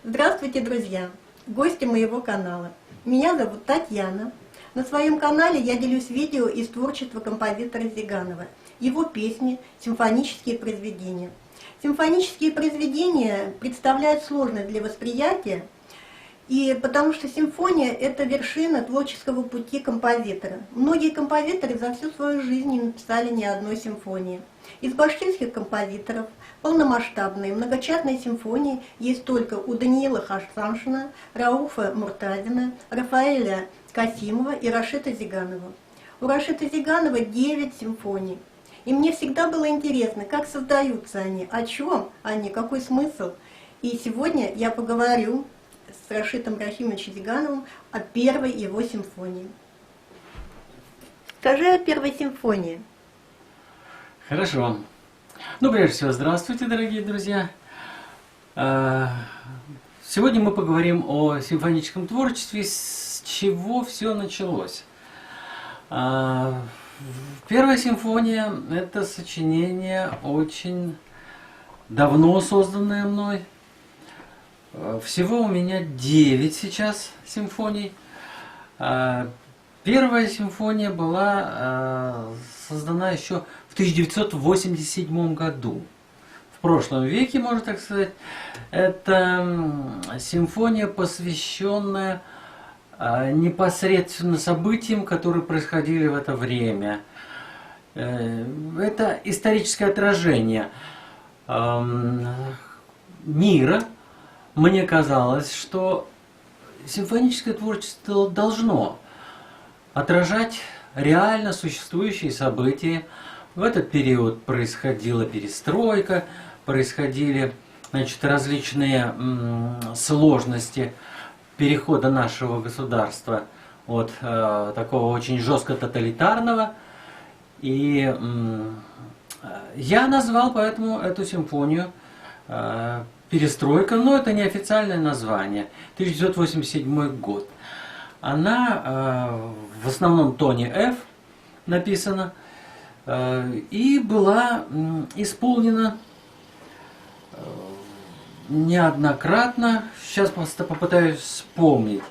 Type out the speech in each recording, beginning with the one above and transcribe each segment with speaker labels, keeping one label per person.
Speaker 1: Здравствуйте, друзья! Гости моего канала. Меня зовут Татьяна. На своем канале я делюсь видео из творчества композитора Зиганова, его песни, симфонические произведения. Симфонические произведения представляют сложность для восприятия, и потому что симфония – это вершина творческого пути композитора. Многие композиторы за всю свою жизнь не написали ни одной симфонии. Из башкирских композиторов полномасштабные многочастные симфонии есть только у Даниила Хасаншина, Рауфа Муртазина, Рафаэля Касимова и Рашида Зиганова. У Рашида Зиганова 9 симфоний. И мне всегда было интересно, как создаются они, о чем они, какой смысл. И сегодня я поговорю с Рашидом Рахимовичем Зигановым о первой его симфонии. Скажи о первой симфонии.
Speaker 2: Хорошо. Ну, прежде всего, здравствуйте, дорогие друзья. Сегодня мы поговорим о симфоническом творчестве, с чего все началось. Первая симфония – это сочинение очень давно созданное мной. Всего у меня 9 сейчас симфоний. Первая симфония была создана еще в 1987 году. В прошлом веке, можно так сказать. Это симфония, посвященная непосредственно событиям, которые происходили в это время. Это историческое отражение мира. Мне казалось, что симфоническое творчество должно отражать реально существующие события. В этот период происходила перестройка, происходили, различные сложности перехода нашего государства от такого очень жестко тоталитарного. И я назвал поэтому эту симфонию «Перестройка», но это не официальное название, 1987 год. Она в основном тоне F написана и была исполнена неоднократно. Сейчас просто попытаюсь вспомнить.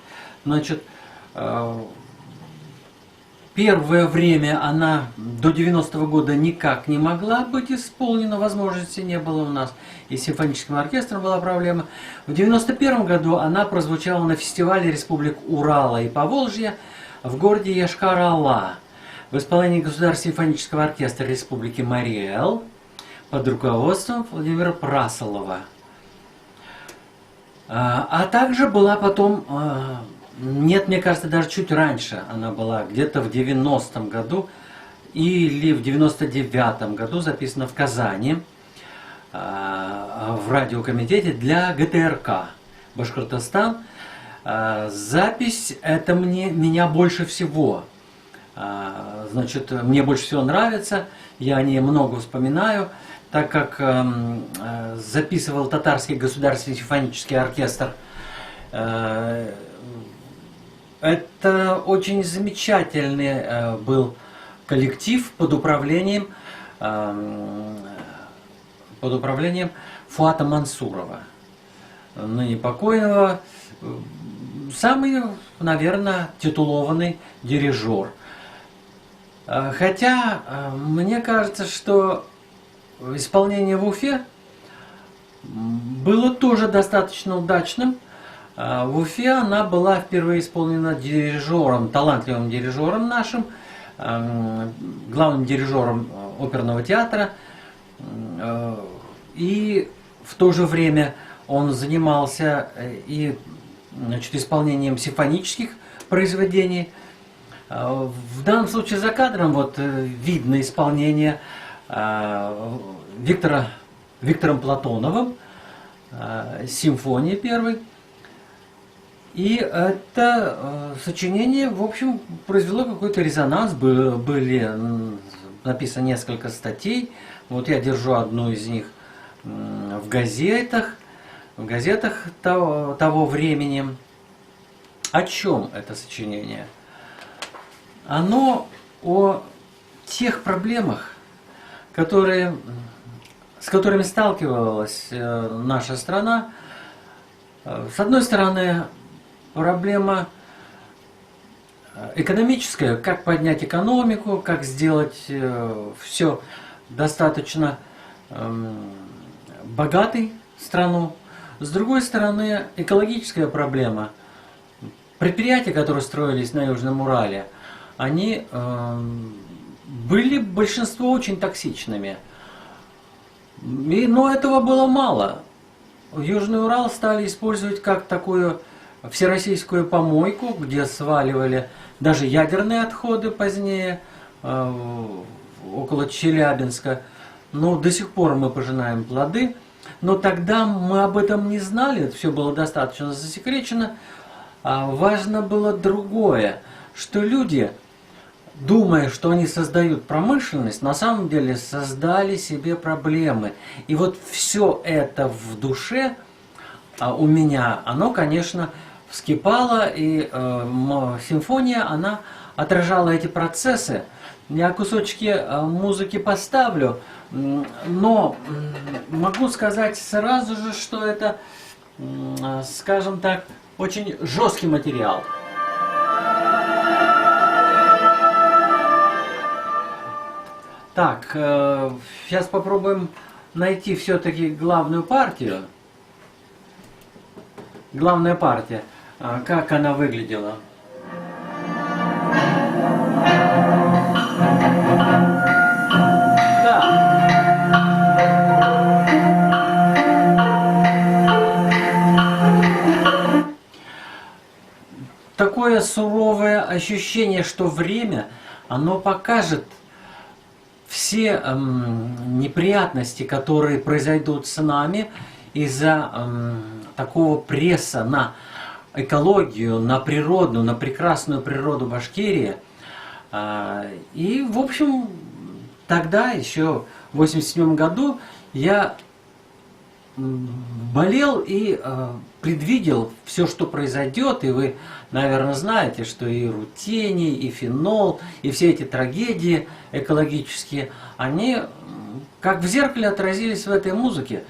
Speaker 2: Первое время она до 90-го года никак не могла быть исполнена, возможности не было у нас, и с симфоническим оркестром была проблема. В 91 году она прозвучала на фестивале Республик Урала и Поволжья в городе Йошкар-Ола в исполнении Государственного симфонического оркестра Республики Марий-Эл под руководством Владимира Прасолова. А также была потом... Нет, мне кажется, даже чуть раньше она была, где-то в 90-м году или в 99-м году записана в Казани в радиокомитете для ГТРК Башкортостан. Запись это меня больше всего. Мне больше всего нравится, я о ней много вспоминаю, так как записывал Татарский государственный симфонический оркестр. Это очень замечательный был коллектив под управлением Фуата Мансурова, ныне покойного, самый, наверное, титулованный дирижер. Хотя мне кажется, что исполнение в Уфе было тоже достаточно удачным. В Уфе она была впервые исполнена дирижером, талантливым дирижером нашим, главным дирижером оперного театра. И в то же время он занимался и исполнением симфонических произведений. В данном случае за кадром видно исполнение Виктором Платоновым симфонии первой. И это сочинение, в общем, произвело какой-то резонанс. Были написано несколько статей. Вот я держу одну из них в газетах того времени. О чем это сочинение? Оно о тех проблемах, с которыми сталкивалась наша страна С одной стороны, проблема экономическая, как поднять экономику, как сделать все достаточно богатой страну. С другой стороны, экологическая проблема. Предприятия, которые строились на Южном Урале, они были большинство очень токсичными. Но этого было мало. Южный Урал стали использовать как такую всероссийскую помойку, где сваливали даже ядерные отходы позднее, около Челябинска. Но до сих пор мы пожинаем плоды. Но тогда мы об этом не знали, это все было достаточно засекречено. Важно было другое, что люди, думая, что они создают промышленность, на самом деле создали себе проблемы. И вот все это в душе у меня, оно, конечно, вскипало, и симфония, она отражала эти процессы. Я кусочки музыки поставлю, но могу сказать сразу же, что это, скажем так, очень жесткий материал. Так, сейчас попробуем найти все-таки главную партию. Главная партия, как она выглядела. Такое суровое ощущение, что время, оно покажет все неприятности, которые произойдут с нами из-за такого пресса на экологию, на природу, на прекрасную природу Башкирии. И, в общем, тогда, еще в 1987 году, я болел и предвидел все, что произойдет, и вы, наверное, знаете, что и рутений, и фенол, и все эти трагедии экологические, они как в зеркале отразились в этой музыке.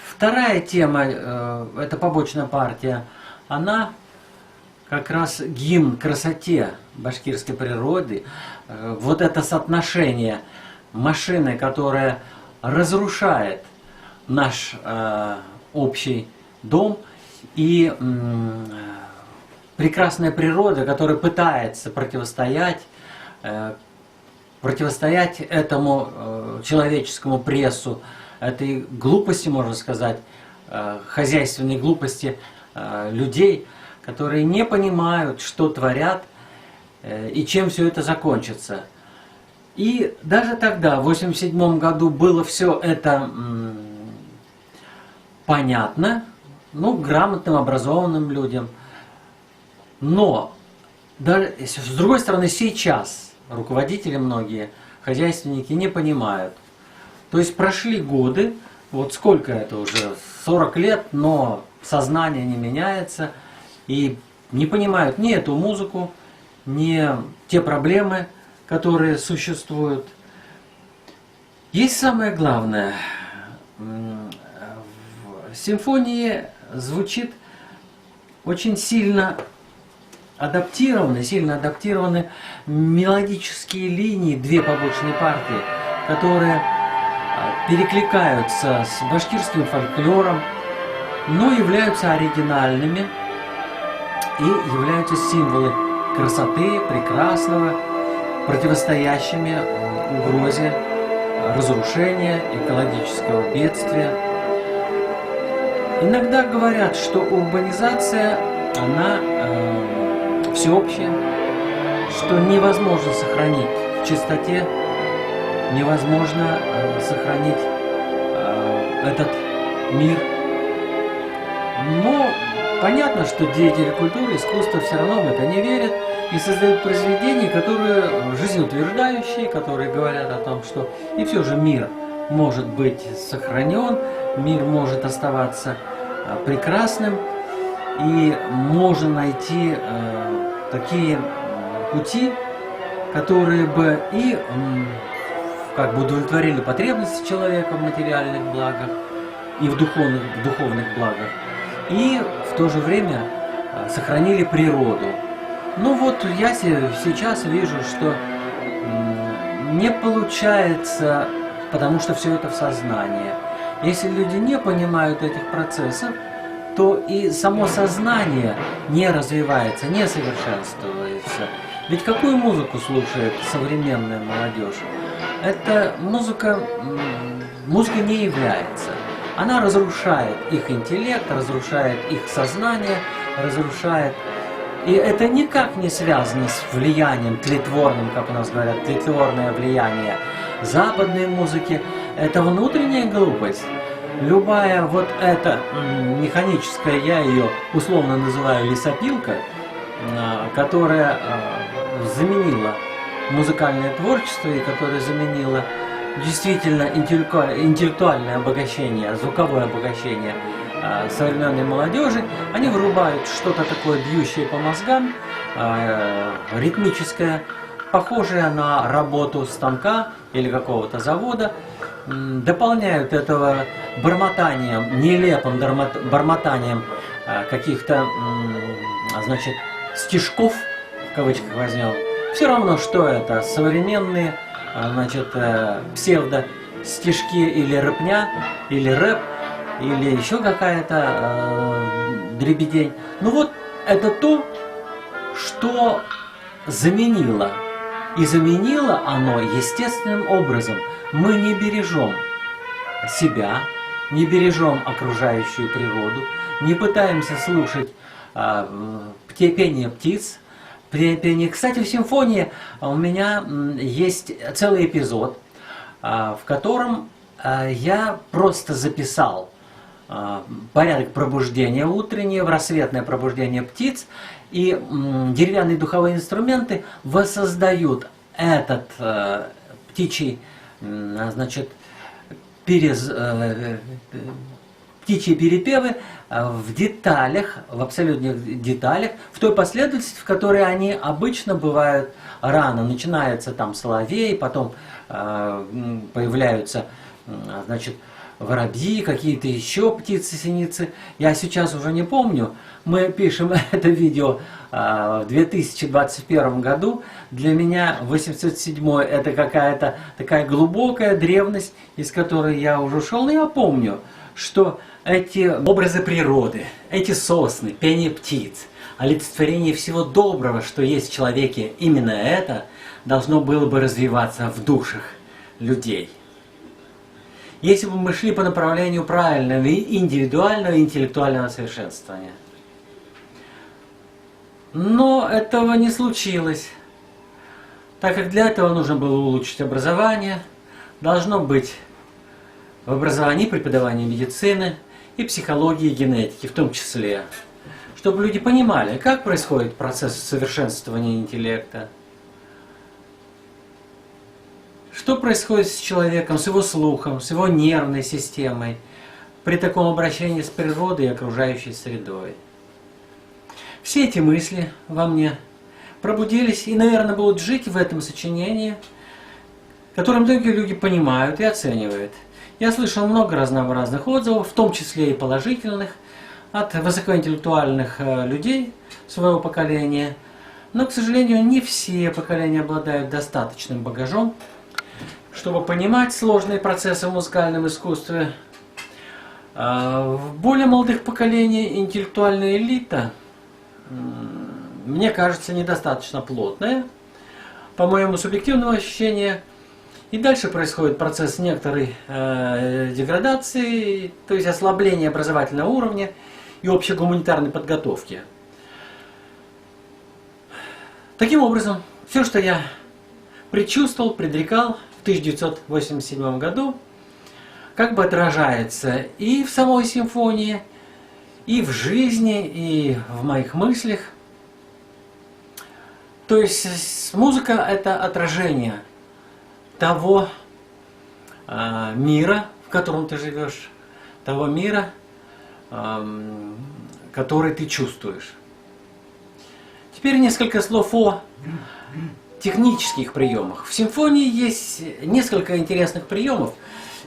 Speaker 2: Вторая тема, это побочная партия, она как раз гимн красоте башкирской природы, вот это соотношение машины, которая разрушает наш общий дом, и прекрасная природа, которая пытается противостоять этому человеческому прессу, этой глупости, можно сказать, хозяйственной глупости людей, которые не понимают, что творят и чем все это закончится. И даже тогда, в 1987 году, было все это понятно, ну, грамотным, образованным людям. Но, даже, с другой стороны, сейчас руководители многие, хозяйственники не понимают. То есть прошли годы, вот сколько это уже, 40 лет, но сознание не меняется, и не понимают ни эту музыку, ни те проблемы, которые существуют. Есть самое главное. В симфонии звучит очень сильно адаптированы мелодические линии, две побочные партии, которые перекликаются с башкирским фольклором, но являются оригинальными и являются символы красоты, прекрасного, противостоящими угрозе разрушения, экологического бедствия. Иногда говорят, что урбанизация, она всеобщая, что невозможно сохранить в чистоте, невозможно сохранить этот мир. Но понятно, что деятели культуры, искусства все равно в это не верят и создают произведения, которые жизнеутверждающие, которые говорят о том, что и все же мир может быть сохранен, мир может оставаться прекрасным, и можно найти такие пути, которые бы и как бы удовлетворили потребности человека в материальных благах, и в духовных благах, и в то же время сохранили природу. Ну вот я сейчас вижу, что не получается, потому что все это в сознании. Если люди не понимают этих процессов, то и само сознание не развивается, не совершенствуется. Ведь какую музыку слушает современная молодежь? Эта музыка не является. Она разрушает их интеллект, разрушает их сознание, разрушает. И это никак не связано с влиянием тлетворным, как у нас говорят, тлетворное влияние западной музыки. Это внутренняя глупость. Любая вот эта механическая, я ее условно называю лесопилка, которая заменила музыкальное творчество и которая заменила действительно интеллектуальное обогащение, звуковое обогащение современной молодежи, они вырубают что-то такое бьющее по мозгам, ритмическое, похожее на работу станка или какого-то завода, дополняют этого бормотанием, нелепым бормотанием каких-то, значит, стишков, в кавычках возьмем. Все равно, что это современные, значит, псевдо-стишки или рэпня, или рэп, или еще какая-то дребедень. Ну вот, это то, что заменило. И заменило оно естественным образом. Мы не бережем себя, не бережем окружающую природу, не пытаемся слушать пение птиц, пение. Кстати, в симфонии у меня есть целый эпизод, в котором я просто записал порядок пробуждения утреннего, рассветное пробуждение птиц, и деревянные духовые инструменты воссоздают этот птичий, значит, птичьи перепевы в деталях, в абсолютных деталях, в той последовательности, в которой они обычно бывают рано. Начинается там соловей, потом появляются, значит, воробьи, какие-то еще птицы-синицы. Я сейчас уже не помню. Мы пишем это видео в 2021 году. Для меня 807-й это какая-то такая глубокая древность, из которой я уже ушел. Но я помню, что эти образы природы, эти сосны, пение птиц, олицетворение всего доброго, что есть в человеке, именно это должно было бы развиваться в душах людей. Если бы мы шли по направлению правильного и индивидуального интеллектуального совершенствования. Но этого не случилось, так как для этого нужно было улучшить образование, должно быть в образовании преподавание медицины и психологии и генетики в том числе, чтобы люди понимали, как происходит процесс совершенствования интеллекта, что происходит с человеком, с его слухом, с его нервной системой при таком обращении с природой и окружающей средой. Все эти мысли во мне пробудились и, наверное, будут жить в этом сочинении, которое многие люди понимают и оценивают. Я слышал много разнообразных отзывов, в том числе и положительных, от высокоинтеллектуальных людей своего поколения. Но, к сожалению, не все поколения обладают достаточным багажом, чтобы понимать сложные процессы в музыкальном искусстве. В более молодых поколениях интеллектуальная элита, мне кажется, недостаточно плотная, по моему субъективному ощущению. И дальше происходит процесс некоторой деградации, то есть ослабления образовательного уровня и общей гуманитарной подготовки. Таким образом, все, что я предчувствовал, предрекал в 1987 году, как бы отражается и в самой симфонии, и в жизни, и в моих мыслях. То есть музыка – это отражение того мира, в котором ты живешь, того мира, который ты чувствуешь. Теперь несколько слов о технических приемах. В симфонии есть несколько интересных приемов.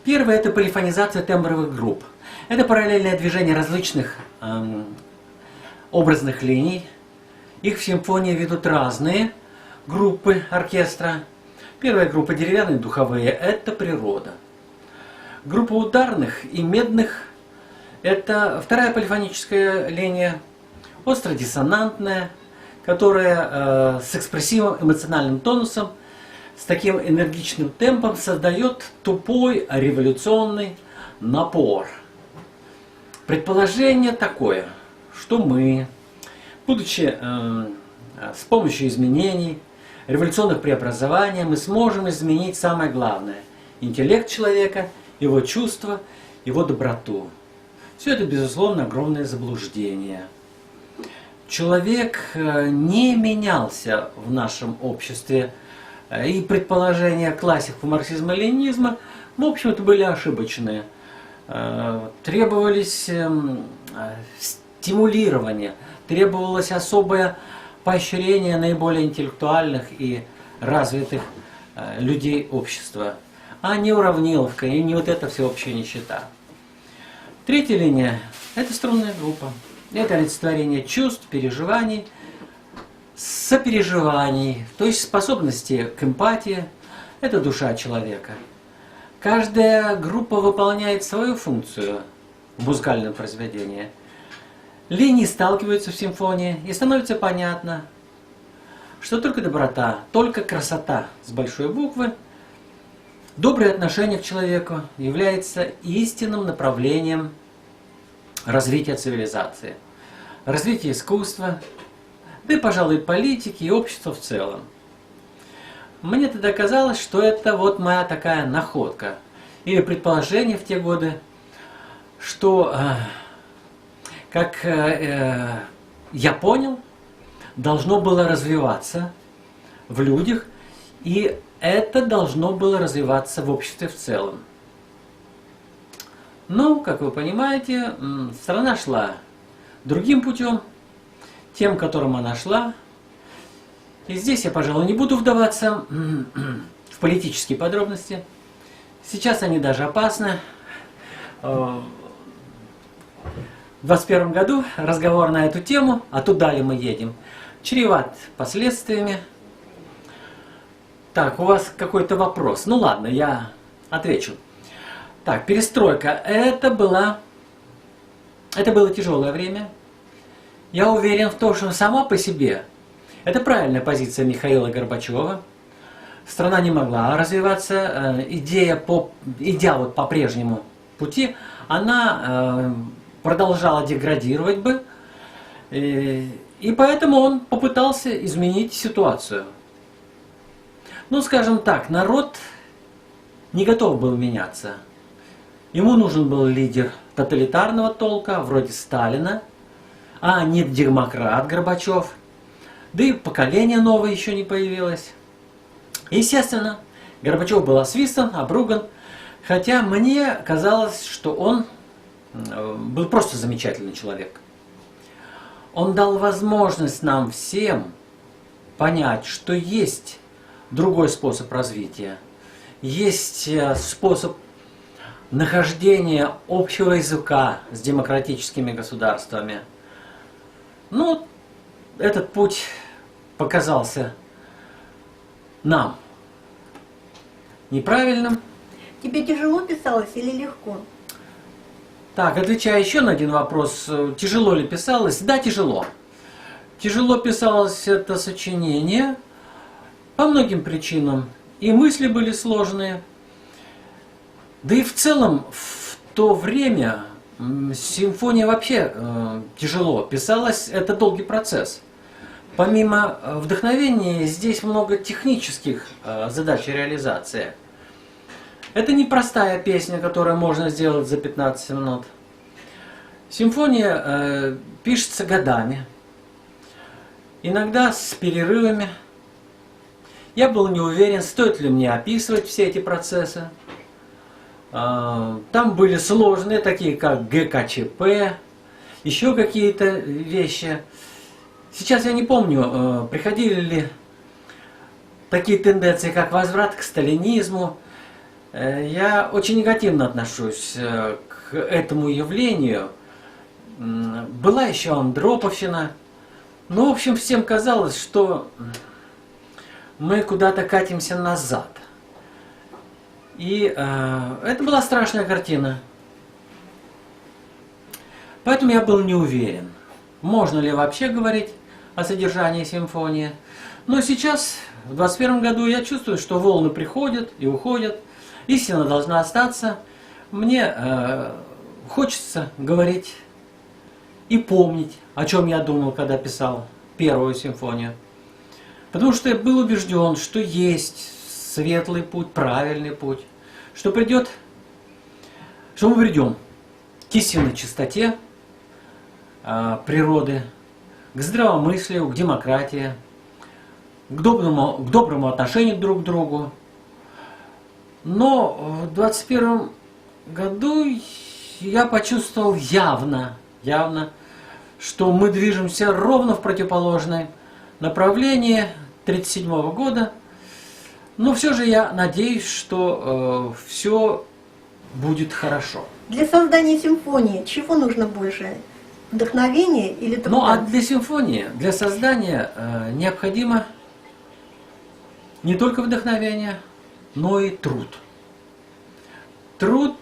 Speaker 2: Первый – это полифонизация тембровых групп. Это параллельное движение различных образных линий. Их в симфонии ведут разные группы оркестра. Первая группа деревянные духовые – это природа. Группа ударных и медных – это вторая полифоническая линия, остро-диссонантная, которая с экспрессивным эмоциональным тонусом, с таким энергичным темпом создает тупой революционный напор. Предположение такое, что мы, будучи с помощью изменений, революционных преобразований, мы сможем изменить самое главное – интеллект человека, его чувства, его доброту. Все это, безусловно, огромное заблуждение. Человек не менялся в нашем обществе, и предположения классиков марксизма-ленинизма, в общем-то, были ошибочные. Требовались стимулирование, требовалось особое поощрение наиболее интеллектуальных и развитых людей общества, а не уравниловка и не вот эта всеобщая нищета. Третья линия – это струнная группа. Это олицетворение чувств, переживаний, сопереживаний, то есть способности к эмпатии. Это душа человека. Каждая группа выполняет свою функцию в музыкальном произведении. Линии сталкиваются в симфонии, и становится понятно, что только доброта, только красота с большой буквы, доброе отношение к человеку является истинным направлением развития цивилизации, развития искусства, да и, пожалуй, политики и общества в целом. Мне тогда казалось, что это вот моя такая находка или предположение в те годы, что, как я понял, должно было развиваться в людях, и это должно было развиваться в обществе в целом. Ну, как вы понимаете, страна шла другим путем, тем, которым она шла. И здесь я, пожалуй, не буду вдаваться в политические подробности. Сейчас они даже опасны. В 2021 году разговор на эту тему, а туда ли мы едем, чреват последствиями. Так, у вас какой-то вопрос. Ну ладно, я отвечу. Так, перестройка. Это было тяжелое время. Я уверен в том, что сама по себе это правильная позиция Михаила Горбачева. Страна не могла развиваться, идя вот по прежнему пути, она продолжала деградировать бы, и поэтому он попытался изменить ситуацию. Ну, скажем так, народ не готов был меняться. Ему нужен был лидер тоталитарного толка, вроде Сталина, а не демократ Горбачев. Да и поколение новое еще не появилось. Естественно, Горбачев был освистан, обруган, хотя мне казалось, что он был просто замечательный человек. Он дал возможность нам всем понять, что есть другой способ развития, есть способ нахождения общего языка с демократическими государствами. Ну, этот путь показался нам неправильным.
Speaker 1: Тебе тяжело писалось или легко?
Speaker 2: Так, отвечая еще на один вопрос, тяжело ли писалось? Да, тяжело. Тяжело писалось это сочинение по многим причинам. И мысли были сложные. Да и в целом в то время симфония вообще тяжело писалась, это долгий процесс. Помимо вдохновения, здесь много технических задач и реализации. Это не простая песня, которую можно сделать за 15 минут. Симфония пишется годами, иногда с перерывами. Я был не уверен, стоит ли мне описывать все эти процессы. Там были сложные, такие как ГКЧП, еще какие-то вещи. Сейчас я не помню, приходили ли такие тенденции, как возврат к сталинизму. Я очень негативно отношусь к к этому явлению была еще Андроповщина. Ну, в общем, всем казалось, что мы куда-то катимся назад. И это была страшная картина. Поэтому я был не уверен, можно ли вообще говорить о содержании симфонии. Но сейчас, в 2021 году, я чувствую, что волны приходят и уходят. Истина должна остаться. Мне хочется говорить и помнить, о чем я думал, когда писал первую симфонию. Потому что я был убежден, что есть светлый путь, правильный путь, что мы придем к истинной чистоте природы, к здравомыслию, к демократии, к доброму отношению друг к другу. Но в 2021 году я почувствовал явно, что мы движемся ровно в противоположное направлении 1937 года. Но все же я надеюсь, что все будет хорошо.
Speaker 1: Для создания симфонии чего нужно больше? Вдохновение или труда?
Speaker 2: Ну а для симфонии, для создания необходимо не только вдохновение, но и труд. Труд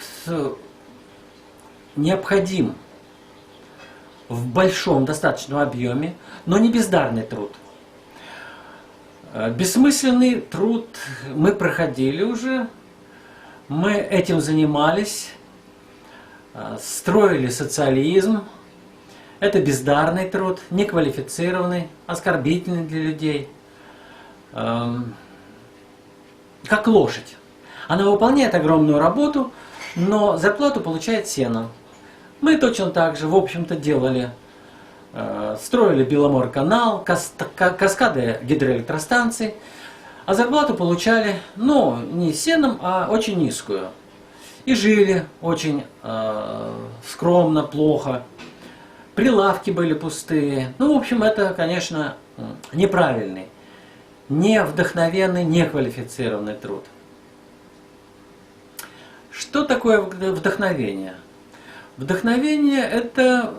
Speaker 2: необходим в большом достаточном объеме, но не бездарный труд. Бессмысленный труд мы проходили уже, мы этим занимались, строили социализм. Это бездарный труд, неквалифицированный, оскорбительный для людей. Как лошадь. Она выполняет огромную работу, но зарплату получает сеном. Мы точно так же, в общем-то, делали. Строили Беломор-канал, каскады гидроэлектростанций, а зарплату получали, ну, не сеном, а очень низкую. И жили очень скромно, плохо. Прилавки были пустые. Ну, в общем, это, конечно, неправильный, невдохновенный, неквалифицированный труд. Что такое вдохновение? Вдохновение – это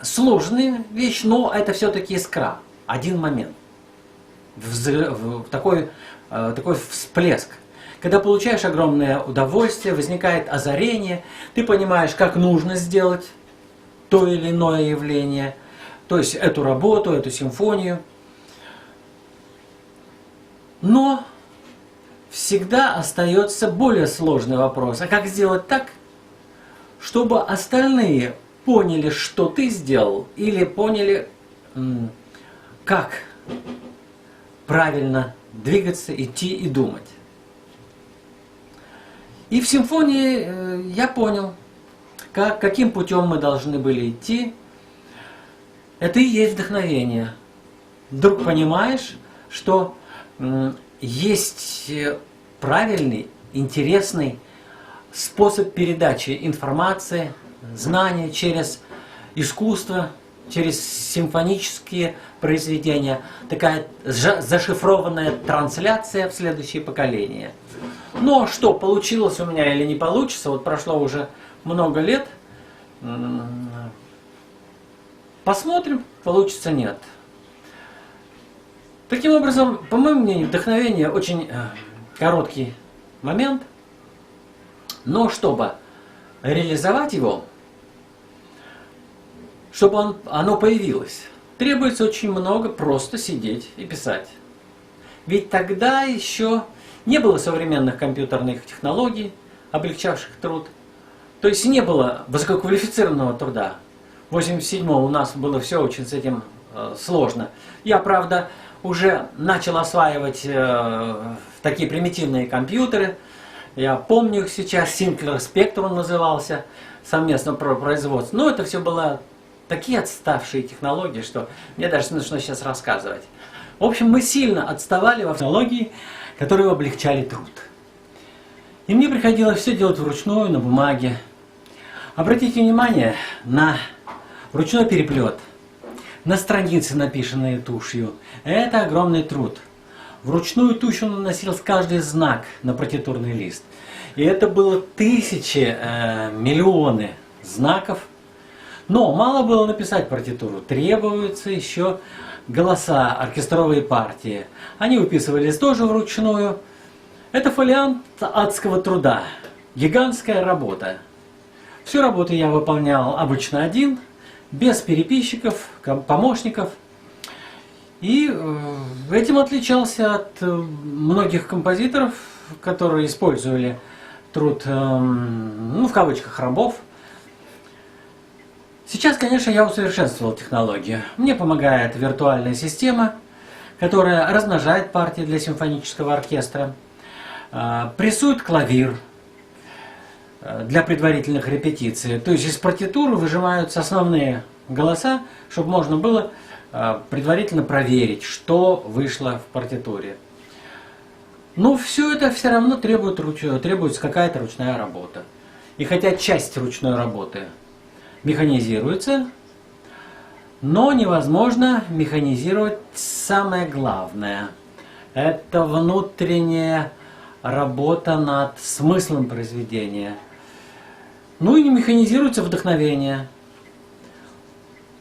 Speaker 2: сложная вещь, но это все-таки искра. Один момент. Такой всплеск. Когда получаешь огромное удовольствие, возникает озарение, ты понимаешь, как нужно сделать то или иное явление, то есть эту работу, эту симфонию. Но всегда остается более сложный вопрос. А как сделать так, чтобы остальные поняли, что ты сделал, или поняли, как правильно двигаться, идти и думать. И в симфонии я понял, каким путем мы должны были идти. Это и есть вдохновение. Вдруг понимаешь, что есть правильный, интересный способ передачи информации, знания через искусство, через симфонические произведения. Такая зашифрованная трансляция в следующее поколение. Но что, получилось у меня или не получится, вот прошло уже много лет. Посмотрим, получится, нет. Таким образом, по моему мнению, вдохновение очень короткий момент, но чтобы реализовать его, чтобы оно появилось, требуется очень много просто сидеть и писать. Ведь тогда еще не было современных компьютерных технологий, облегчавших труд. То есть не было высококвалифицированного труда. В 1987 у нас было все очень с этим сложно. Я, правда, уже начал осваивать такие примитивные компьютеры. Я помню их сейчас, Sinclair Spectrum назывался, совместно производство. Но это все было такие отставшие технологии, что мне даже смешно сейчас рассказывать. В общем, мы сильно отставали в технологии, которые облегчали труд. И мне приходилось все делать вручную, на бумаге. Обратите внимание на ручной переплет, на страницы, написанные тушью. Это огромный труд. Вручную тушью наносился каждый знак на партитурный лист. И это было тысячи, миллионы знаков. Но мало было написать партитуру. Требуются еще голоса, оркестровые партии. Они выписывались тоже вручную. Это фолиант адского труда. Гигантская работа. Всю работу я выполнял обычно один, без переписчиков, помощников. И этим отличался от многих композиторов, которые использовали труд, ну, в кавычках, рабов. Сейчас, конечно, я усовершенствовал технологию. Мне помогает виртуальная система, которая размножает партии для симфонического оркестра, прессует клавир для предварительных репетиций. То есть из партитуры выжимаются основные голоса, чтобы можно было предварительно проверить, что вышло в партитуре. Но все это все равно требуется какая-то ручная работа. И хотя часть ручной работы механизируется, но невозможно механизировать самое главное. Это внутренняя работа над смыслом произведения. Ну и не механизируется вдохновение.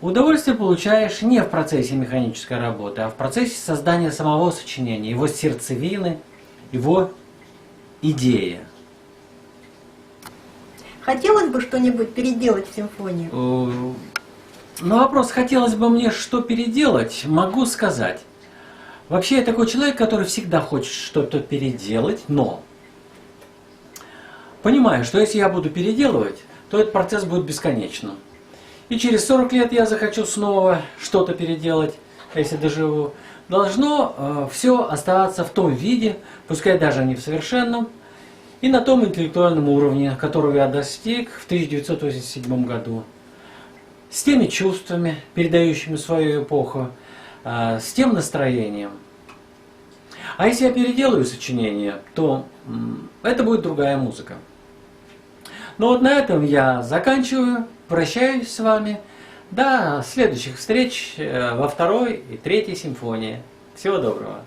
Speaker 2: Удовольствие получаешь не в процессе механической работы, а в процессе создания самого сочинения, его сердцевины, его идеи.
Speaker 1: Хотелось бы что-нибудь переделать в симфонии?
Speaker 2: На вопрос, хотелось бы мне что переделать, могу сказать. Вообще я такой человек, который всегда хочет что-то переделать, но понимаю, что если я буду переделывать, то этот процесс будет бесконечным. И через 40 лет я захочу снова что-то переделать, если доживу. Должно все оставаться в том виде, пускай даже не в совершенном, и на том интеллектуальном уровне, которого я достиг в 1987 году. С теми чувствами, передающими свою эпоху, с тем настроением. А если я переделаю сочинение, то это будет другая музыка. Ну вот на этом я заканчиваю, прощаюсь с вами. До следующих встреч во второй и третьей симфонии. Всего доброго.